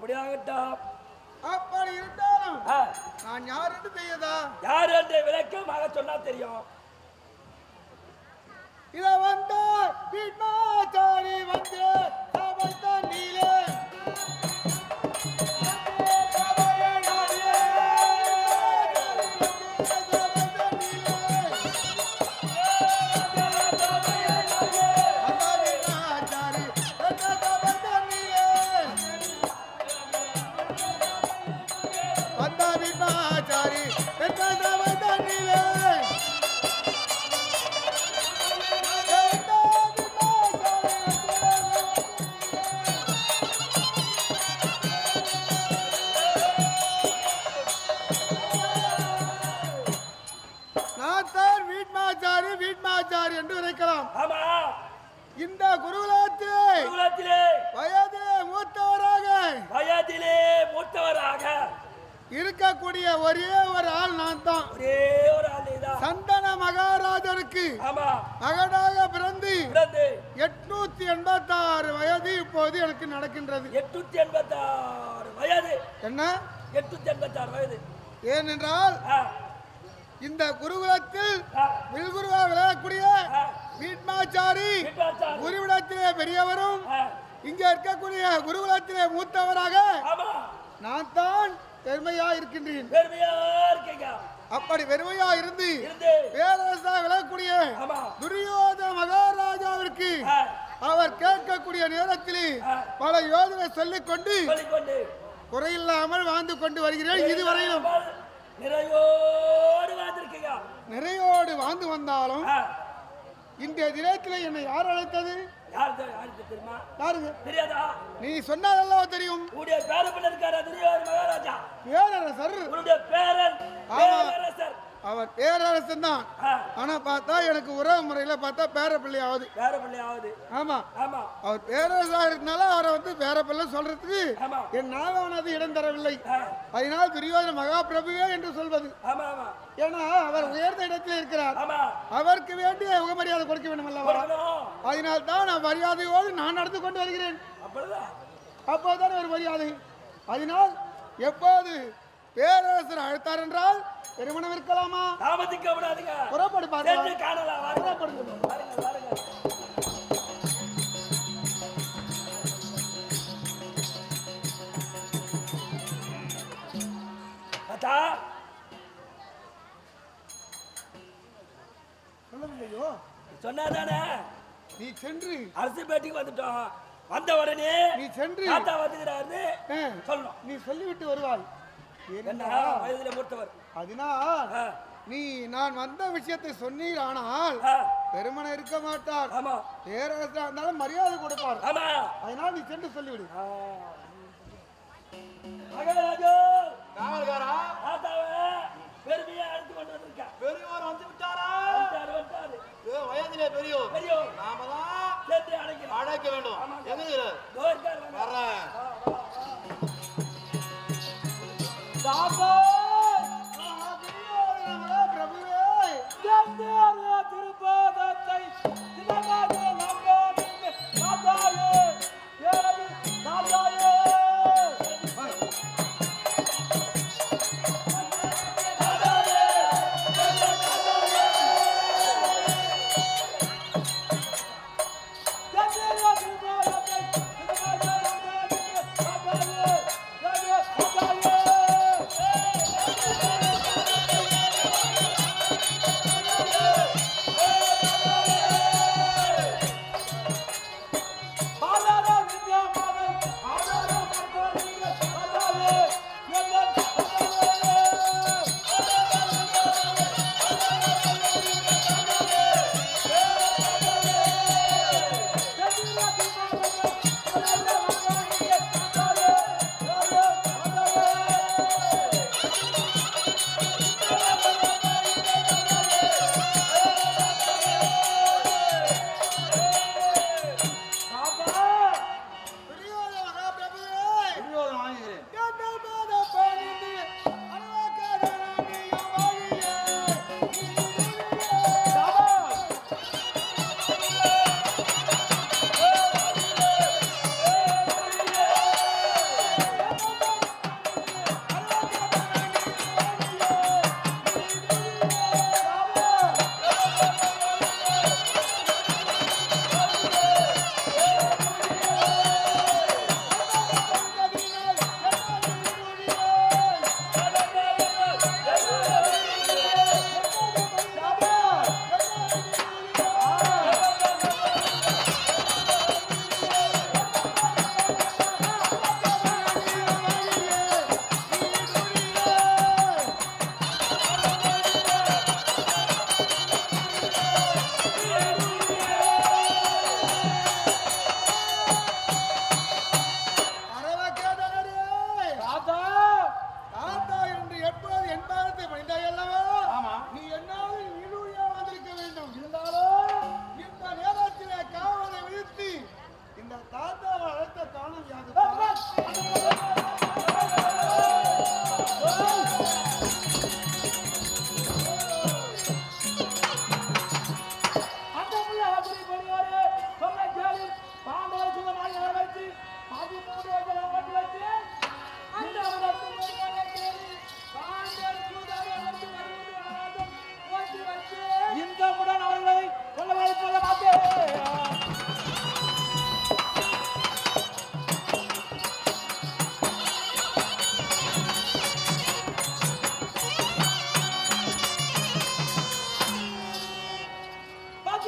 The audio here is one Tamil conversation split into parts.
அப்படியாகட்டும். அப்படி இருந்தாலும் நான் யார் என்று தெரியுதா? யார் என்று விளக்கமாக சொன்னா தெரியும். இத வந்த வீட்மாச்சாரி வந்து சபை தண்ணியிலே என்று நினைக்கலாம். இந்த குருகுலத்திலே வயதிலே மூத்தவராக இருக்கக்கூடிய ஒரே ஒரு ஆள் நான் தான். ஒரே ஒரு ஆள் தான். சந்தன மகாராஜனுக்கு மகனாக பிறந்து 886 வயது இப்போது எனக்கு நடக்கின்றது. 886 வயது. என்ன 886 வயது? ஏனென்றால் இந்த குருகுலத்தில் வில்குருவா விளையக்கூடிய வீட்மாச்சாரி குருவிடத்திலே பெரியவரும் இங்க இருக்கக்கூடிய குருகுலத்திலே மூத்தவராக நான் தான் பெருமையா இருக்கின்றேன். அப்படி பெருமையா இருந்து பேரரசா விளையக்கூடிய துரியோதன மகாராஜாவிற்கு அவர் கேட்கக்கூடிய நேரத்தில் பல யோசனை சொல்லிக் கொண்டு குறையில்லாமல் வாழ்ந்து கொண்டு வருகிறேன். இதுவரையிலும் நிறையோடு வாழ்ந்து வந்தாலும் இன்றைய தினத்தில் என்னை யார் அழைத்தது? நீ சொன்னாலல்லவா தெரியும். பேரரசர் அவர் பேரரசன் தான். ஆனா பார்த்தா எனக்கு உறவு முறையில பார்த்தா பேரப்பிள்ளை ஆகுது. ஆமா அவர் பேரரசா இருக்கனால அவரை வந்து பேரப்பிள்ளை சொல்றதுக்கு என் நாவானது இடம் தரவில்லை. அதனால் துரியோதன மகாபிரபுவே என்று சொல்வது. ஏன்னா அவர் உயர்ந்த இடத்தில் இருக்கிறார். அவருக்கு வேண்டிய உகமரியாதை கொடுக்க வேண்டும் அல்லவா? அதனால் தான் மரியாதையோடு நான் நடந்து கொண்டு வருகிறேன். அப்போதான் ஒரு மரியாதை. அதனால் எப்போது பேரரசர் அழைத்தார் என்றால் திருமணம் இருக்கலாமா? புறப்படு சொன்னாதானே நீ சென்று அரசு பேட்டிக்கு வந்துட்டோம். வந்த உடனே நீ சென்று தாத்தா வந்துகிறாரு சொல்லணும். நீ சொல்லிவிட்டு வருவாய். வயதிலே மூத்தவர். அதனால் நீ நான் வந்த விஷயத்தை சொன்னீர். ஆனால் பெருமனை இருக்க மாட்டார். பேரரசா இருந்தாலும் மரியாதை கொடுப்பார். அதனால் நீ சென்று சொல்லிவிடு. பெருமையா அழைத்து கொண்டு வந்திருக்க. பெரியவர் வந்து விட்டாரா? வயதிலே பெரியோர் நாம தான் அழைக்க வேண்டும். திருப்பாதத்தை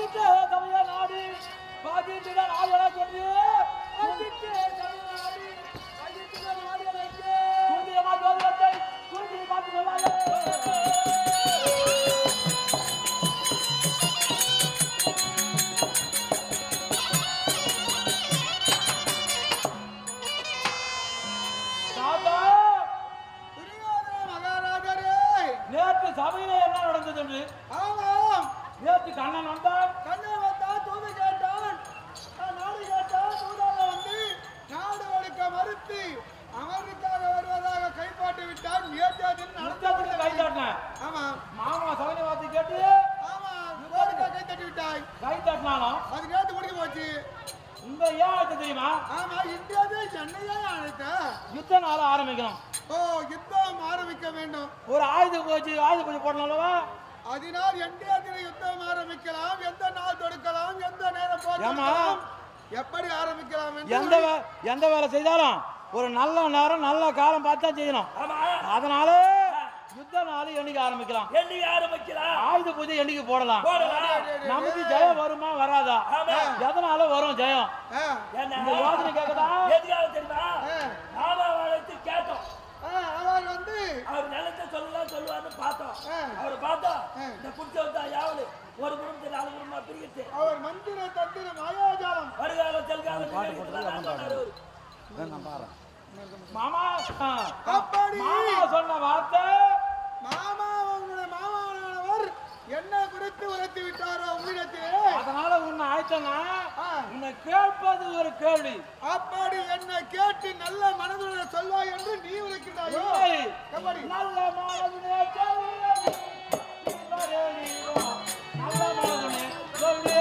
பாதித்த தமிழ்நாடு பாதித்த நாடுகளை சொல்லி துல்லியமா ஜோதிடத்தை குறித்து பார்த்து சொன்னாங்க. நேற்று சபையில என்ன நடந்தது என்று? ஆமாம், நேற்று கண்ணன் வந்தான். கண்ணன் வந்தா தூது கேட்டான், நாடு கேட்டான். தூதால வந்து நாடு ஒடுக்க மறுத்து அமெரிக்காக வருவதாக கைப்பாட்டு விட்டான். நடத்ததுக்கு கை தட்டினேன். ஆமா மாமா சபையை பார்த்து கேட்டு ஆமா கோரிக்கை கை தட்டி விட்டாய். கை தட்டினாலும் அது கேட்டு முடிஞ்சு போச்சு. இந்த ஏன் ஆச்சு தெரியுமா? ஆமா, இந்தியாவே சென்னையே அழைத்த யுத்த நாள ஆரம்பிக்கணும். ஓ, யுத்தம் ஆரம்பிக்க வேண்டும். ஒரு ஆயுத பூஜை போடணும்லவா? அதனால் எந்த யுத்தம் ஆரம்பிக்கலாம், எந்த நாள் தொடுக்கலாம், எந்த நேரம் போடலாம், எப்படி ஆரம்பிக்கலாம் என்று எந்த வேலை செய்தாலும் ஒரு நல்ல நேரம் நல்ல காலம் பார்த்து தான் செய்யணும். அதனால யுத்த நாள் என்னைக்கு ஆரம்பிக்கலாம், ஆயுத பூஜை என்னைக்கு போடலாம். நமக்கு ஜெயம் வருமா வராதா? எதனால வரும் ஜெயம்? இந்த யோசனை கேட்கதா? தெரியுமா? மாமா வளர்த்து கேட்டோம். அவர் வந்து அவர் நிலத்தை சொல்லுவார்னு பார்த்தோம். அவர் பார்த்தா இந்த குடிச்ச வந்தா யாவது ஒரு குடும்பத்தை 4 குடும்பமா பிரிக்கிட்டு அவர் மந்திர தந்திர மாயாஜாலம் வருகால செல்கால மாமா அப்படி மாமா சொன்ன வார்த்தை மாமா உங்களுடைய மாமாவானவர் என்ன குறித்து உரைத்து விட்டாரோ உங்களிடத்திலே. அதனால உன்னை ஆயிட்டனா உன்னை கேட்பது ஒரு கேள்வி. அப்படி என்ன கேட்டு நல்ல மனதுடன் சொல்வாய் என்று நீ உரைக்கிறாயோ? எப்படி நல்ல மனதுனே நல்ல மனதுனே சொல்லுவே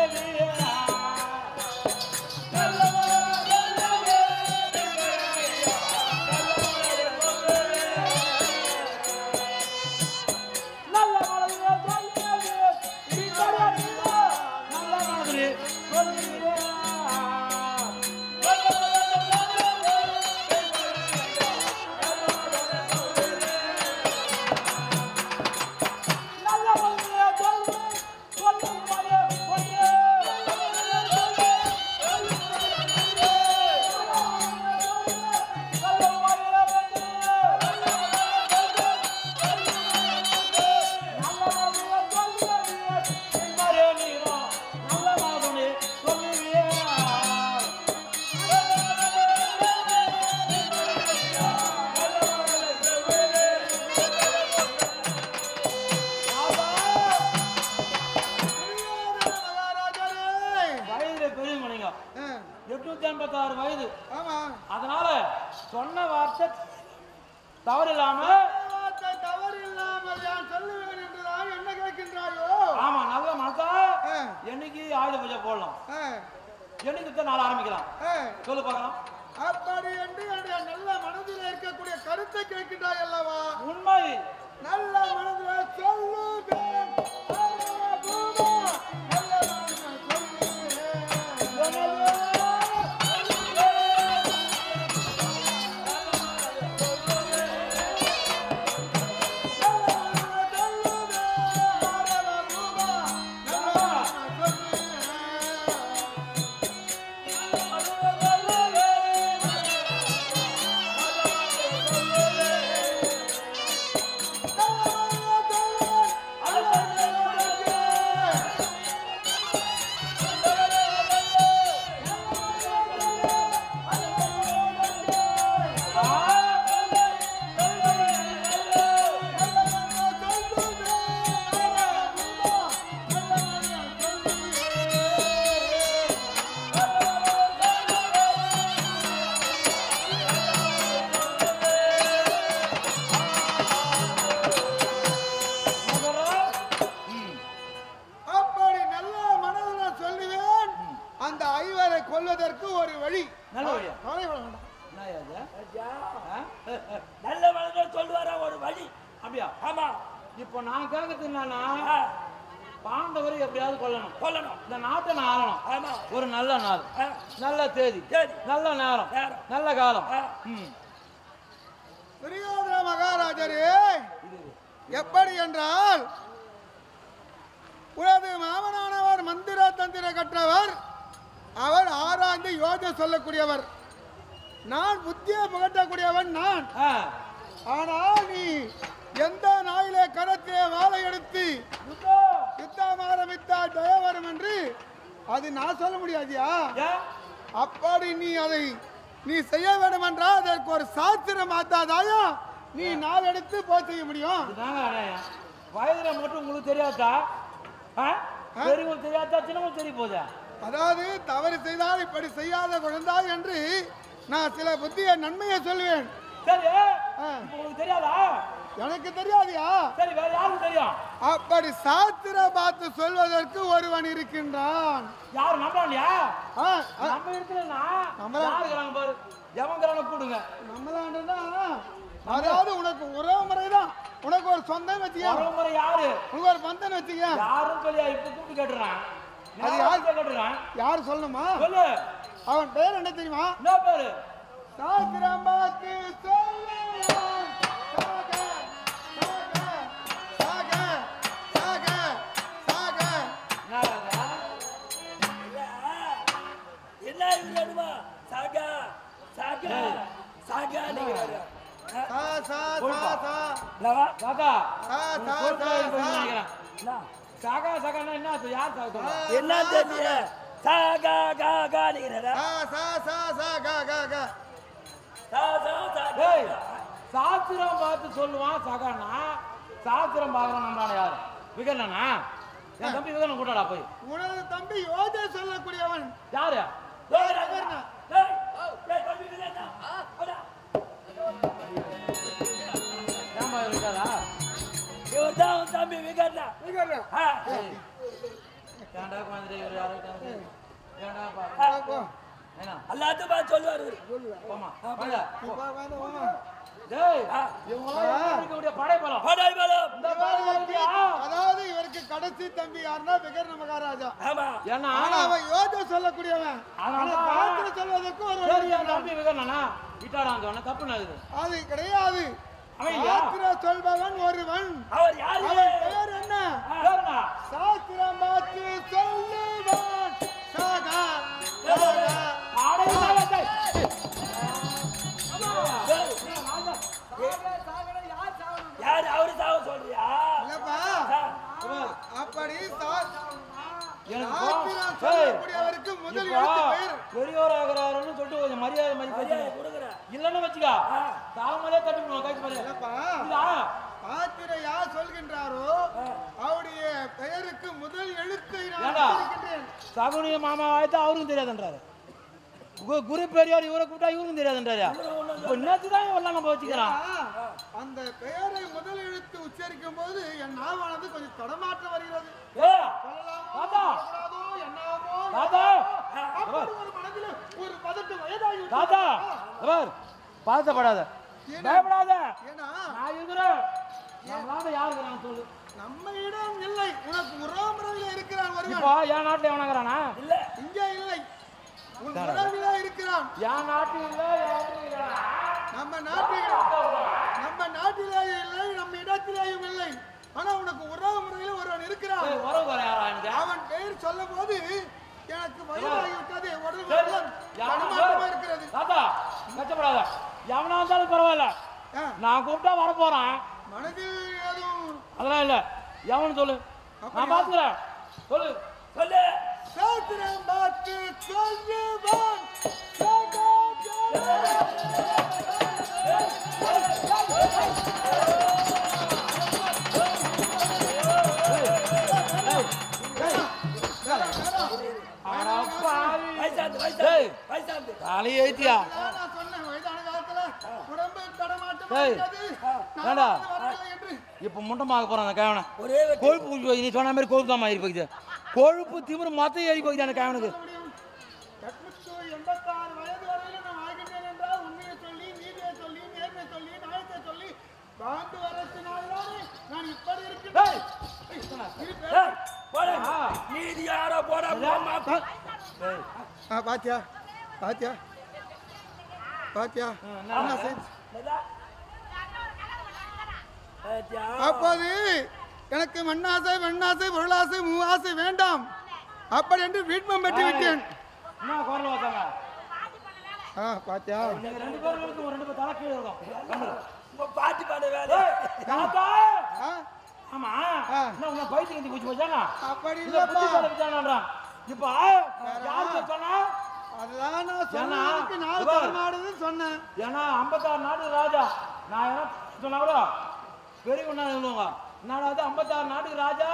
வயது. அதனால சொன்ன வார்த்தை தவறு இல்லாமல் சொல்லுவேன் என்றுதான் என்ன கேட்கின்றாயோ? ஆமா, நல்ல மனசா என்னைக்கு ஆயுத பூஜை போடலாம், என்னைக்கு நாள் ஆரம்பிக்கலாம் சொல்லு பார்க்கலாம். அப்படி என்று நல்ல மனதில் இருக்கக்கூடிய கருத்தை கேட்கின்றாய் அல்லவா? உண்மை. நல்ல மனதில் சொல்லுவேன். கொல்வதற்கு ஒரு வழி. நல்ல வழியா? நல்ல மனதில் சொல்லுவாரா ஒரு வழி? அப்படியா? ஆமா. இப்போ நான் கேட்கறது என்னன்னா, பாண்டவரை எப்படியாவது கொல்லணும். இந்த நாட்டை நான் ஆளணும். ஆமா. ஒரு நல்ல நாள், நல்ல தேதி, நல்ல நேரம், நல்ல காலம். துரியோதன மகாராஜரே, எப்படி என்றால் உனது மாமனானவர் மந்திர கற்றவர், அவர் ஆராய்ந்து யோஜனை சொல்லக்கூடியவர். நான் புத்தியை புகட்டக்கூடியவன் நான். ஆனால் நீ எந்த நாயிலே கரத்திலே வாழை எடுத்து யுத்தம் ஆரம்பித்தால் ஜெயம் வரும் என்று அது நான் சொல்ல முடியாதியா? அப்படி நீ செய்ய வேண்டும் என்றால் அதற்கு ஒரு சாஸ்திரம் மாத்தாதாயா நீ நாள் எடுத்து போய் செய்ய முடியும். வயதுல மட்டும் உங்களுக்கு தெரியாதா? பெரியவங்களுக்கு தெரியாதா? சின்னவங்களுக்கு தெரிய போதா? அதாவது தவறு செய்தால் இப்படி செய்யாத குழந்தாய் என்று நான் சில புத்திய நன்மையை சொல்லுவேன். சரி, உங்களுக்கு தெரியாதா? எனக்கு தெரியாதியா? சரி, வேற யாருக்கு தெரியும்? அப்படி சாஸ்திர பார்த்து சொல்வதற்கு ஒருவன் இருக்கின்றான். யாரு நம்பலையா? நம்ம இருக்கலன்னா யாருக்குறாங்க பாரு, எவங்கிறான கூடுங்க. நம்மளாண்டா அதாவது உனக்கு உறவு முறைதான், உனக்கு ஒரு சொந்தம் வச்சுக்க. உறவு முறை யாரு? உனக்கு ஒரு பந்தம் வச்சுக்க. யாரும் சொல்லியா? இப்ப கூப்பிட்டு கேட்டுறான். அது யாரு கேட்டுறான்? யாரு சொல்லணுமா? சொல்லு. அவன் பேர் என்ன தெரியுமா? என்ன பேரு? சாஸ்திரம் பார்த்து சொல்லுவான். சாஸ்திரம் பார்த்து சொல்லுவான் சகானா. சாஸ்திரம் பார்க்கறான் நம்பான யாரு? விகடனா? என் தம்பி விகடன் கூட்டாடா போய். உனது தம்பி யோஜனை சொல்லக்கூடியவன் யாரு? இவர்தான் தம்பி விகடனா. எல்லாத்தையும் சொல்லுவாரு. அதாவது இவருக்கு கடைசி தம்பி யாருன்னா விகர்ண மகாராஜா. அவன் யோஜனை சொல்லக்கூடியவன். சொல்வதற்கு ஒரு தம்பி விகடனா விட்டாடான் தப்பு அது கிடையாது. சொல்பவன் ஒருவன். அவர் யாரு? பெயர் என்ன? சாஸ்திரம் பார்த்து சொல்லுவான். சாகா யாரு? அவரு சாவ சொல்றியா? அப்படி பெரியோர் ஆகிறாருன்னு சொல்லிட்டு கொஞ்சம் மரியாதை மதிப்பு இல்லன்னு வச்சுக்கா தாமலே தட்டு யார் சொல்கின்றாரோ அவருடைய பெயருக்கு முதல் எழுத்தை சகுனிய மாமா ஆயிட்டு அவருக்கும் தெரியாதுன்றாரு. குரு பெரியார் இவரை கூப்பிட்டா இவருக்கும் தெரியாதுன்றாரு. இன்னத்துதான் இவரெல்லாம் நம்ம வச்சுக்கிறான். அந்த பெயரை முதல் எழுத்து உச்சரிக்கும் போது என் நாவானது கொஞ்சம் தடமாற்றம் வருகிறது. பாதப்படாத, பயப்படாத. நான் இருக்கிறேன். சொல்லு. நம்ம இடம் இல்லை, உனக்கு உறவுமுறையில இருக்கிறான் ஒருவன். இப்போ என் நாட்டுல எவனாகிறானா? இல்ல, இங்க இல்லை, உன் உறவில இருக்கிறான். என் நாட்டில் இல்லை, நம்ம நாட்டிலே இல்லை, நம்ம இடத்திலேயும் இல்லை. ஆனா உனக்கு உறவு முறையில் ஒருவன் இருக்கிறான். அவன் பெயர் சொல்லும் போது எனக்கு வயதாகிவிட்டது, இருக்கிறது. கஷ்டப்படாத, எவனா இருந்தாலும் பரவாயில்ல. நான் கூப்பிட்டா வர போறேன். மனதில் எதுவும் அதெல்லாம் இல்ல. எவனு சொல்லு, நான் பாத்துக்கிறேன். சொல்லு சொல்லு. சாஸ்திரம் பார்த்து சொல்லுவான். இப்ப முண்டமாக போறான் கேவன கொழுப்பு. நீ சொன்ன மாதிரி கொழுப்பு தான் ஏறி போகுது. கொழுப்பு திமிரு மொத்தம் ஏறி போகுது அந்த கேவனுக்கு. 86 வயது வரையிலும் நான் ஆகின்றேன் என்றால் உண்மையை சொல்லி, நீதியை சொல்லி, நேர்மை சொல்லி, நியாயத்தை சொல்லி வாழ்ந்து வரத்தினால்தான் நான் இப்படி இருக்கிறேன். நீதி யாரோ போட பாத்தியா பாத்தியா பாத்தியா. அப்போது எனக்கு மண்ணாசை, வெண்ணாசை, பொருளாசை, மூவாசை வேண்டாம். அப்படி என்று வீட்மம் பெற்று விட்டேன். என்ன குரல் வச்சாங்க? பாத்தியா நீங்க 2 பேருக்கு ஒரு 2 பேர் தலை கீழ இருக்கும். பாட்டி பாட வேலை தாத்தா ஆமா என்ன உன்ன பைத்தியம் குச்சி போச்சானா? அப்படி இல்ல இல்லப்பா. புத்தி பலச்சானான்றான். இப்போ யாருக்கு சொன்னா? அதெல்லாம் நான் சொன்னதுக்கு நாலு தரமாடுன்னு சொன்னேன். ஏன்னா 56 நாடு ராஜா. நான் என்ன சொன்னா கூட பெரியவனா சொல்லுவாங்க. நான் 56 நாட்டுக்கு ராஜா.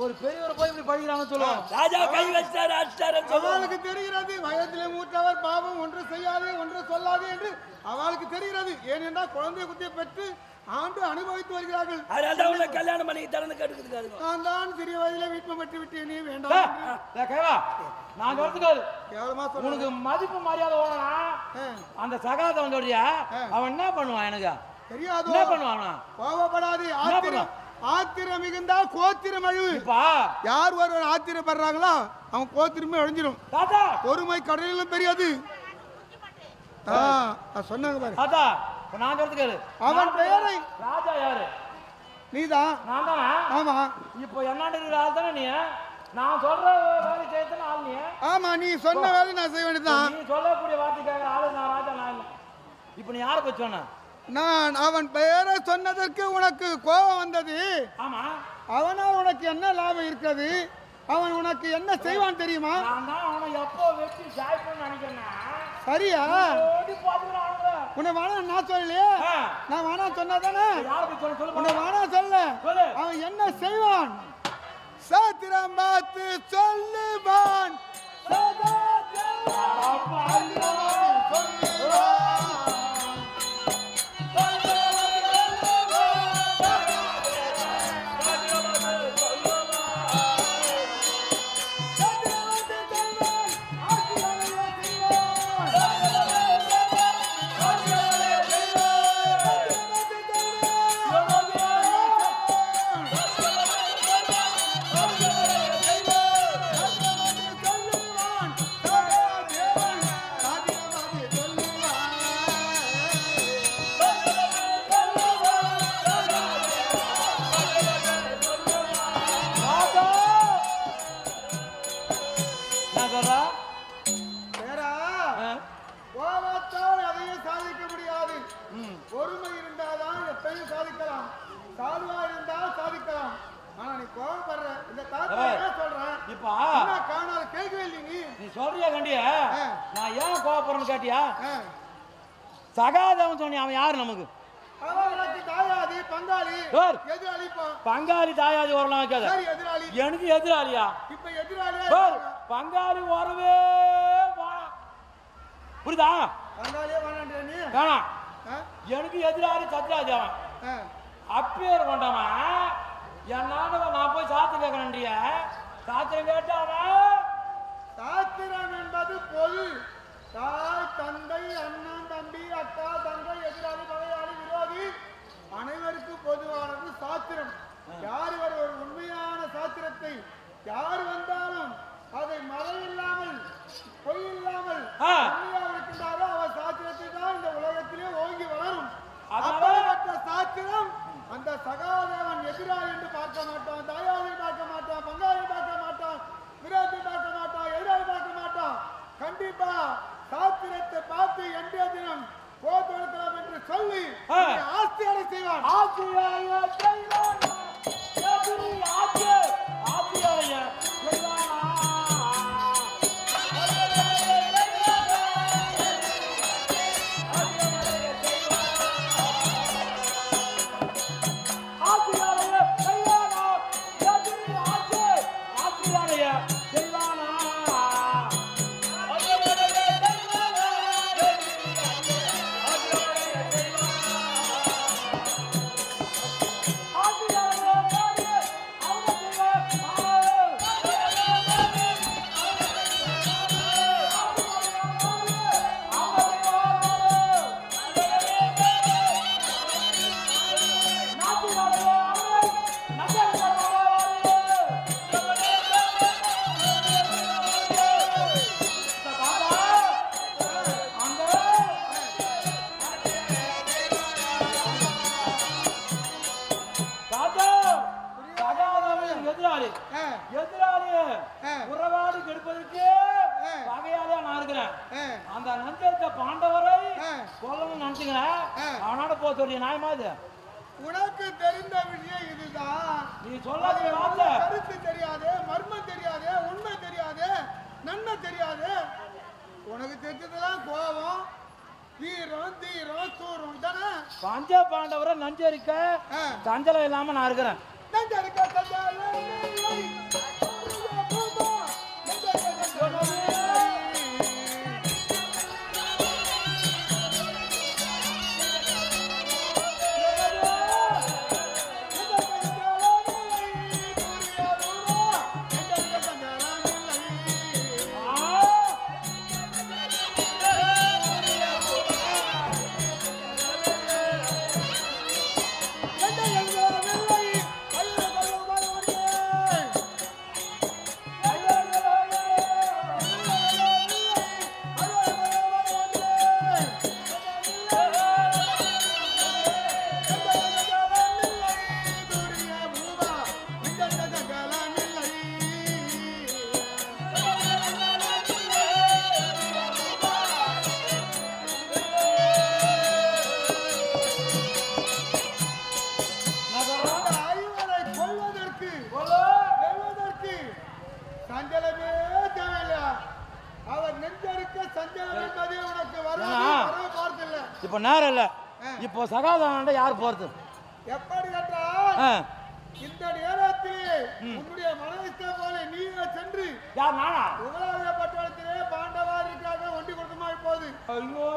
ஒரு பெரியவர் போய் இப்படி படிக்கிறாங்கன்னு சொல்லுவாங்க. ராஜா கை வச்சாரு அடிச்சாருன்னு அவளுக்கு தெரிகிறது வயதிலே மூத்தவர் பாவம் ஒன்று செய்யாது ஒன்று சொல்லாது என்று அவளுக்கு தெரிகிறது. ஏனென்றால் குழந்தை குத்தியை பெற்று ஆண்டு அனுபவித்து வருகிறார்கள். அதனால உன்னை கல்யாணம் பண்ணி திறந்து கேட்டுக்கிறாரு. நான் தான் சிறிய வயதிலே வீட்மம் பெற்று விட்டேனே வேண்டாம். நான் சொல்றதுக்கு கேவலமா உனக்கு மதிப்பு மரியாதை ஓடனா அந்த சகாத வந்தோடியா அவன் என்ன பண்ணுவான்? எனக்கு தெரியாது. என்ன பண்ணுவான்? கோபப்படாது. ஆத்திரம் மிகுந்தா கோத்திரம் அழிவு. யார் ஒருவர் ஆத்திரப்படுறாங்களோ அவன் கோத்திரமே அழிஞ்சிடும். பொறுமை கடலிலும் பெரியது. சொன்னாங்க பாரு. தாத்தா நான் சொல்றதுக்கு அவன் பெயரை ராஜா யாரு? நீதான். நான் தானே. ஆமா. இப்போ என்னாண்டு இருக்கிற ஆள் தானே நீ? நான் சொல்ற வேலை செய்யத்தானே ஆள் நீ? ஆமா, நீ சொன்ன வேலை நான் செய்ய வேண்டியதுதான். நீ சொல்லக்கூடிய வார்த்தைக்காக ஆளு நான் ராஜா நான் இல்லை. இப்போ நீ யாரை பத்தி சொன்ன? நான் அவன் பெயரை சொன்னதற்கு உனக்கு கோபம் வந்தது. ஆமா. அவனால் உனக்கு என்ன லாபம் இருக்கிறது? அவன் உனக்கு என்ன செய்வான் தெரியுமா? நான் தான் அவனை எப்போ வெட்டி சாய்ப்பேன்னு நினைக்கிறேன். சரியா? உன்னை வேணா நான் சொல்லலையே. நான் வேணா சொன்னதானே. உன்னை வேணா சொல்ல. அவன் என்ன செய்வான்? சாத்திரம் பார்த்து சொல்லுவான். பொறுமை இருந்தாதான் எப்பயும் சாதிக்கலாம். சாதுவா இருந்தா சாதிக்கலாம். ஆனா நீ கோபப்படுற. இந்த தாத்தா என்ன சொல்றேன்? இப்ப காணாத கேட்கவே இல்லை. நீ சொல்றியா கண்டியா? நான் ஏன் கோபப்படுறேன்னு கேட்டியா? சகாதவன் சொன்னி அவன் யாரு நமக்கு? தாயாதி பங்காளி எதிராளி. பங்காளி தாயாதி வரலாம் வைக்காத. எனக்கு எதிராளியா? இப்ப எதிராளியா? பங்காளி வரவே புரியுதா? பங்காளியே வேணான்ற நீ வேணாம். எனக்கு எதிராளி சத்ராஜ் அவன். அப்பேர் கொண்டவன் என்னால நான் போய் சாத்திரம் கேட்கணுன்றிய. சாத்திரம் கேட்டாவன். சாத்திரம் என்பது பொது. தாய் தந்தை அண்ணன் தம்பி அக்கா தங்கை எதிராளி பகையாளி விரோதி அனைவருக்கும் பொதுவானது சாத்திரம். யார் ஒரு உண்மையான சாத்திரத்தை யார் வந்தாலும் அதை மறையில்லாமல் பொய் இல்லாமல் இருக்கின்றாரோ அவர் சாத்திரத்தை தான் இந்த உலகத்திலே ஓங்கி வளரும். அப்படிப்பட்ட சாத்திரம் அந்த சகாதேவன் எதிராளி என்று பார்க்க மாட்டான். தாயாவை பார்க்க மாட்டான். பங்காளி பார்க்க மாட்டான். விரோதி சொல்றேன். அந்த நஞ்சரிக்க பாண்டவரை கொல்லணும்னு நினைச்சீங்களா? அவனோட போக சொல்லிய நியாயமா இது? உனக்கு தெரிந்த விஷயம் இதுதான். நீ சொல்லாத கருத்து தெரியாது, மர்மம் தெரியாது, உண்மை தெரியாது, நன்மை தெரியாது. உனக்கு தெரிஞ்சதெல்லாம் கோபம், வீரம், தீரம், சூரம் தானே. பஞ்ச பாண்டவரை நஞ்சரிக்க சஞ்சலம் இல்லாம நான் இருக்கிறேன். நஞ்சரிக்க சஞ்சலமே தேவையில்லை. அவர் நெஞ்சரிக்க சஞ்சலம் என்பதே உனக்கு வரவே பார்த்தில்லை. இப்ப நேரம் இல்ல. இப்போ சகாதான யார் போறது? எப்படி கேட்டால் இந்த நேரத்தில் உன்னுடைய மனதிஷ்டம் போல நீங்க சென்று யார் நானா? உகளாவிய பட்டணத்திலே பாண்டவாதிக்காக ஒண்டி கொடுக்குமா இப்போது? ஐயோ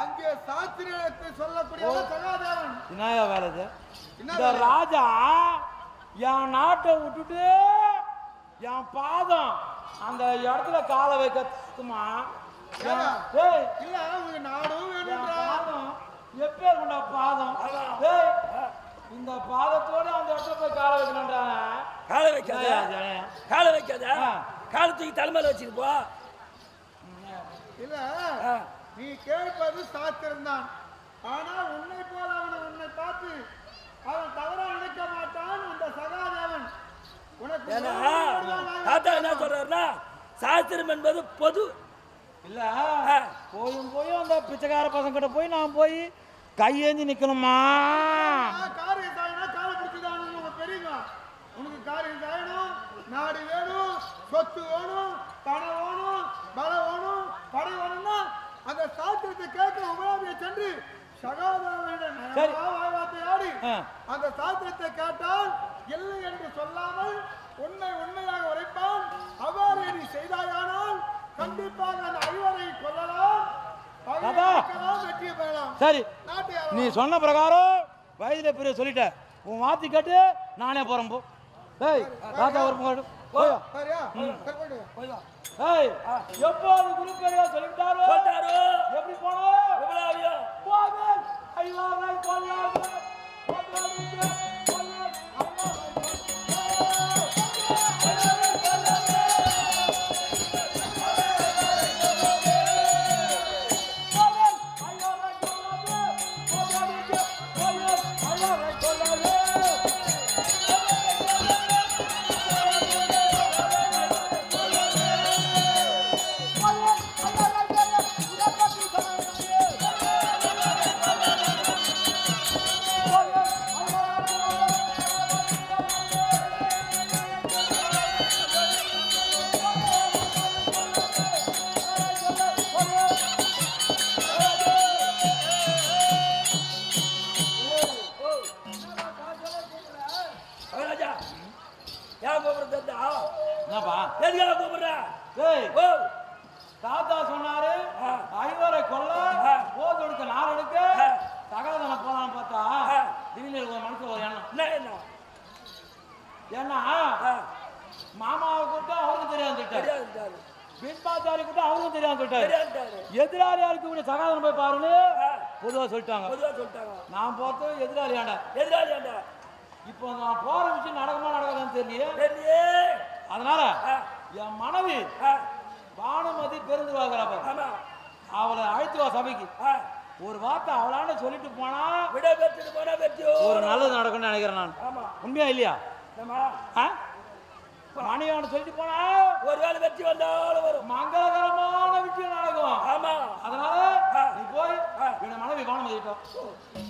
அங்கே சாஸ்திரத்தை சொல்லக்கூடிய சகாதேவன். என்ன வேலை இது? இந்த ராஜா என் நாட்டை விட்டுட்டு என் பாதம் அந்த இடத்துல காலை வைக்கமா? இல்ல உங்க நாடும் வேணும். எப்பேர் கொண்ட பாதம் இந்த பாதத்தோட அந்த இடத்துல போய் காலை வைக்கணும்ன்றாங்க. காலை வைக்காத, காலை வைக்காத, காலை தூக்கி தலைமையில வச்சுட்டு போ. இல்ல நீ கேட்பது சாஸ்திரம் தான். ஆனால் உன்னை போல அவன் உன்னை பார்த்து அவன் தவறா நினைக்க மாட்டான். அந்த சகாதேவன் உனக்கு தாத்தா என்ன சொல்றாருன்னா, சாஸ்திரம் என்பது பொது இல்ல. போயும் அந்த பிச்சைக்கார பசங்க கிட்ட போய் நான் போய் கையேந்தி நிக்கணுமா? காரியம் சாயனா காலை பிடிச்சுதான் தெரியுங்க. உனக்கு காரியம் சாயணும், நாடு வேணும், சொத்து வேணும், பணம் வேணும், பலம் வேணும், படை வேணும்னா அந்த சாஸ்திரத்தை கேட்க உபயோகிய சென்று சகாதாரி அந்த சாஸ்திரத்தை கேட்டால் இல்லை என்று சொல்லாமல் உன்னை உண்மையாக உரைப்பான். அவ்வாறு நீ செய்தாயானால் கண்டிப்பாக அந்த ஐவரை கொல்லலாம், வெற்றியை பெறலாம். சரி, நீ சொன்ன பிரகாரம் வயதுல பெரிய சொல்லிட்ட. உன் வார்த்தை கேட்டு நானே போறேன். போ ராஜா ஒரு எப்போது குருப்பேரியா சொல்லிட்டாரோ எப்படி போனோம்? ஐவாராய் கொள்ளாத தாத்தா சொன்னாரு ஐவரை கொல்ல போது எடுக்க நாள் எடுக்க சகாதன போலான்னு பார்த்தா திடீர்னு ஒரு மனசுல ஒரு எண்ணம். ஏன்னா மாமாவை கூட்டம் அவருக்கும் தெரியாது, பின்பாச்சாரி கூட்டம் அவருக்கும் தெரியாது சொல்லிட்டாரு. எதிராளி யாருக்கு கூட சகாதனம் போய் பாருன்னு பொதுவா சொல்லிட்டாங்க. நான் போறது எதிராளியாண்டா. இப்போ நான் போற விஷயம் நடக்குமா நடக்காதுன்னு தெரியலையே. அதனால என் மனைவி பானுமதி பெருந்துருவாங்க, அவளை அழைத்துவா சபைக்கு. ஒரு வார்த்தை அவளாண்ட சொல்லிட்டு போனா ஒரு நல்லது நடக்கும்னு நினைக்கிறேன் நான். உண்மையா இல்லையா? மனைவியான சொல்லிட்டு போனா ஒரு வேலை வெற்றி வந்தாலும் வரும். மங்களகரமான ஆரம்பிக்கிட்டோம்.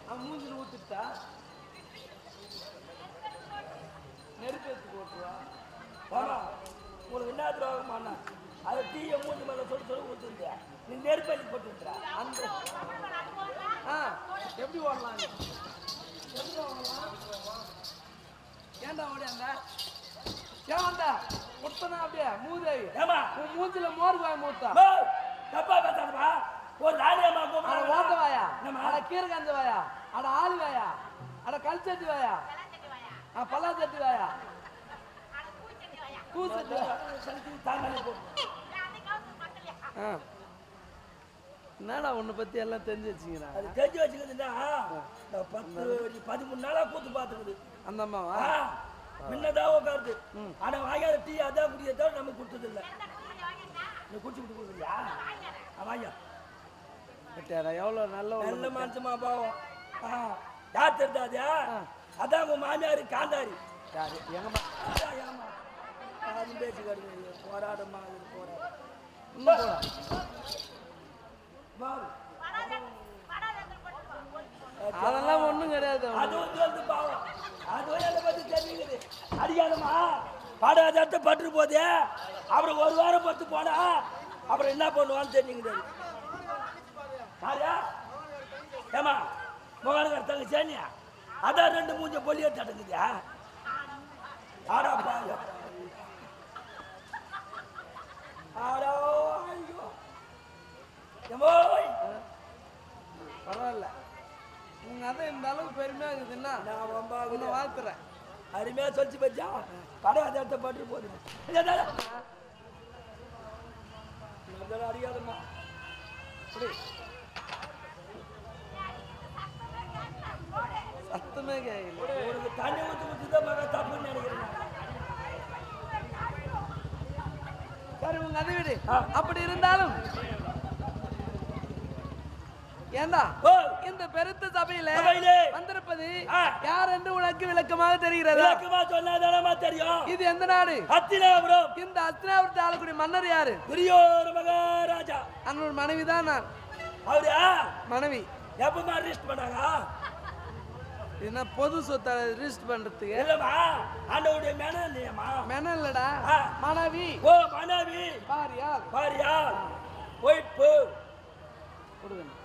அவன் மூஞ்சில் ஊத்துட்டா நெருப்பு எடுத்து போட்டுருவா. உங்களுக்கு என்ன துரோகமாண்ணா அதை தீய மூஞ்சி மேலே சொல்லி ஊத்துருந்தியா நீ நெருப்பள்ளி போட்டுருந்தா அந்த எப்படி ஓடலாம் எப்படி ஓடலாம் ஏன்டா ஓடியாந்த ஏன் வந்தா முட்டனா அப்படியே மூதேவி ஏமா உன் மூஞ்சில மோர் வாய் மூத்தா தப்பா பேசாதப்பா ஒரு ராணியம்மா அட ஓட்ட வாயா அட கீரகாந்த வாயா அட ஆளு வாயா அட கல்ச்சட்டி வாயா பல்லாச்சட்டி வாயா கூசட்டி என்னடா உன்னை பத்தி எல்லாம் தெரிஞ்சு வச்சுக்கிறா அது தெரிஞ்சு வச்சுக்கிறதுன்னா 13 நாளா கூத்து பார்த்துக்குது அந்த அம்மாவா முன்னதான் உட்காருது ஆனா வாங்காத டீ அதான் குடியதான் நம்ம கொடுத்தது இல்லை நீ குடிச்சு விட்டு கொடுக்குறியா வாங்க எவ்வளவு நல்ல மனுஷமா பாவம் யார் தெரிஞ்சாதியா அதான் உங்க மாமியாரு காந்தாரி எங்கம்மா பேச்சு கடுங்க போராடமா அதெல்லாம் ஒண்ணும் கிடையாது அது வந்து பாவம் அதுவும் என்னை பத்தி தெரிஞ்சுக்குது அடிக்காதமா பாடாத பட்டு போதே அப்புறம் ஒரு வாரம் பத்து போனா அப்புறம் என்ன பண்ணுவான்னு தெரிஞ்சுக்கிட்டாரு யாரியா ஏமா முகானுக்கு தங்க சேனியா அதான் 2 மூஞ்ச பொலியை தடுக்குதியா ஆடா பாயா ஆடோ ஐயோ எமோய் பரவாயில்ல உங்க அதான் இந்த அளவுக்கு பெருமையா இருக்குதுன்னா நான் ரொம்ப உன்னை வாழ்த்துறேன் அருமையா சொல்லிச்சு பச்சா கடை அதை பட்டு போகுது அறியாதம்மா சத்தமே கேட்கல உனக்கு தண்ணி ஊற்றி மக தப்புன்னு நினைக்கிறேன் சரி உங்க அதை விடு அப்படி இருந்தாலும் ஏண்டா இந்த பெருத்த சபையில வந்திருப்பது யார் என்று உனக்கு விளக்கமாக தெரிகிறது சொன்னாதானமா தெரியும் இது எந்த நாடு ஹஸ்தினாபுரம் இந்த ஹஸ்தினாபுரத்தை ஆளக்கூடிய மன்னர் யாரு துரியோதன மகாராஜா அவனோட மனைவிதான் நான் அவரா மனைவி எப்பமா ரிஜிஸ்ட் பண்ணாங்க என்ன பொது சொத்தை ரிஜிஸ்ட் பண்றதுக்கு இல்லமா ஆண்டவருடைய மேன இல்லடா மனைவி ஓ மனைவி பாரியா ஒய்ஃபு கொடுங்க